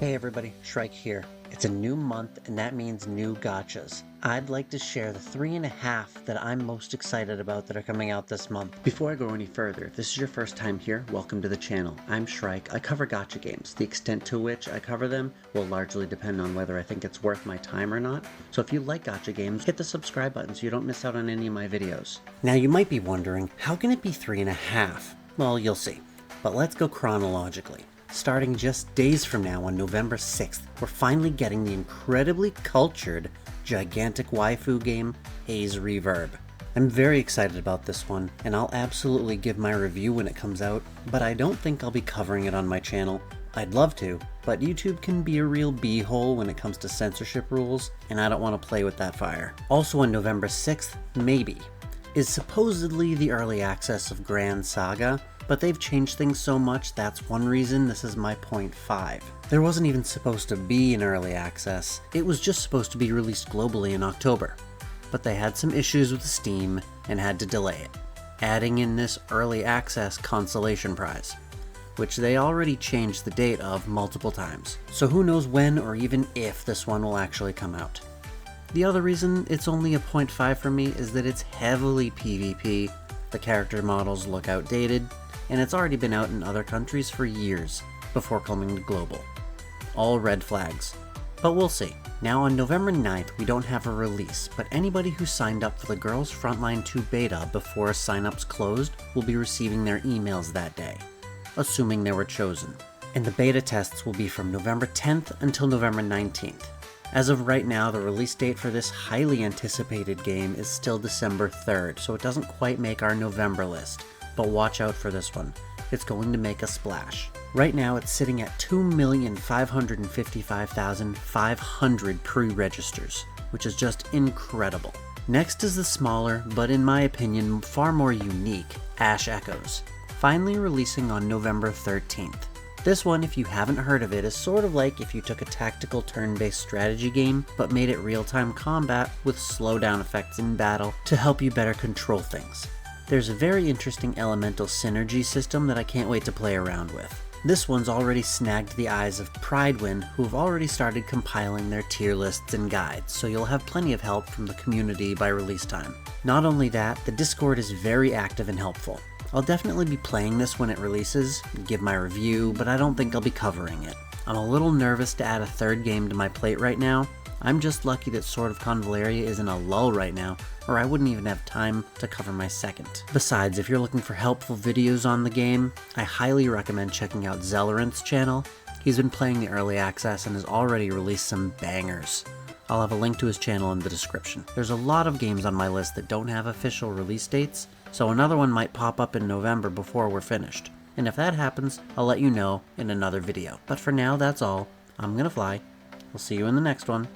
Hey everybody, Shrike here. It's a new month and that means new gachas. I'd like to share the 3.5 that I'm most excited about that are coming out this month. Before I go any further, if this is your first time here, welcome to the channel. I'm Shrike. I cover gacha games. The extent to which I cover them will largely depend on whether I think it's worth my time or not. So if you like gacha games, hit the subscribe button so you don't miss out on any of my videos. Now you might be wondering, how can it be 3.5? Well, you'll see. But let's go chronologically. Starting just days from now on November 6th, we're finally getting the incredibly cultured, gigantic waifu game, Haze Reverb. I'm very excited about this one, and I'll absolutely give my review when it comes out, but I don't think I'll be covering it on my channel. I'd love to, but YouTube can be a real b-hole when it comes to censorship rules, and I don't want to play with that fire. Also on November 6th, maybe, is supposedly the early access of Grand Saga, but they've changed things so much that's one reason this is my 0.5. There wasn't even supposed to be an early access, it was just supposed to be released globally in October. But they had some issues with Steam and had to delay it, adding in this early access consolation prize, which they already changed the date of multiple times. So who knows when or even if this one will actually come out. The other reason it's only a 0.5 for me is that it's heavily PvP, the character models look outdated, and it's already been out in other countries for years before coming to global. All red flags. But we'll see. Now on November 9th we don't have a release, but anybody who signed up for the Girls Frontline 2 beta before signups closed will be receiving their emails that day, assuming they were chosen. And the beta tests will be from November 10th until November 19th. As of right now, the release date for this highly anticipated game is still December 3rd, so it doesn't quite make our November list. But watch out for this one. It's going to make a splash. Right now it's sitting at 2,555,500 pre-registers, which is just incredible. Next is the smaller, but in my opinion far more unique, Ash Echoes, finally releasing on November 13th. This one, if you haven't heard of it, is sort of like if you took a tactical turn-based strategy game, but made it real-time combat with slowdown effects in battle to help you better control things. There's a very interesting elemental synergy system that I can't wait to play around with. This one's already snagged the eyes of Pridewin, who have already started compiling their tier lists and guides, so you'll have plenty of help from the community by release time. Not only that, the Discord is very active and helpful. I'll definitely be playing this when it releases, give my review, but I don't think I'll be covering it. I'm a little nervous to add a third game to my plate right now. I'm just lucky that Sword of Convaleria is in a lull right now, or I wouldn't even have time to cover my second. Besides, if you're looking for helpful videos on the game, I highly recommend checking out Zellerant's channel. He's been playing the early access and has already released some bangers. I'll have a link to his channel in the description. There's a lot of games on my list that don't have official release dates, so another one might pop up in November before we're finished. And if that happens, I'll let you know in another video. But for now, that's all. I'm gonna fly. We'll see you in the next one.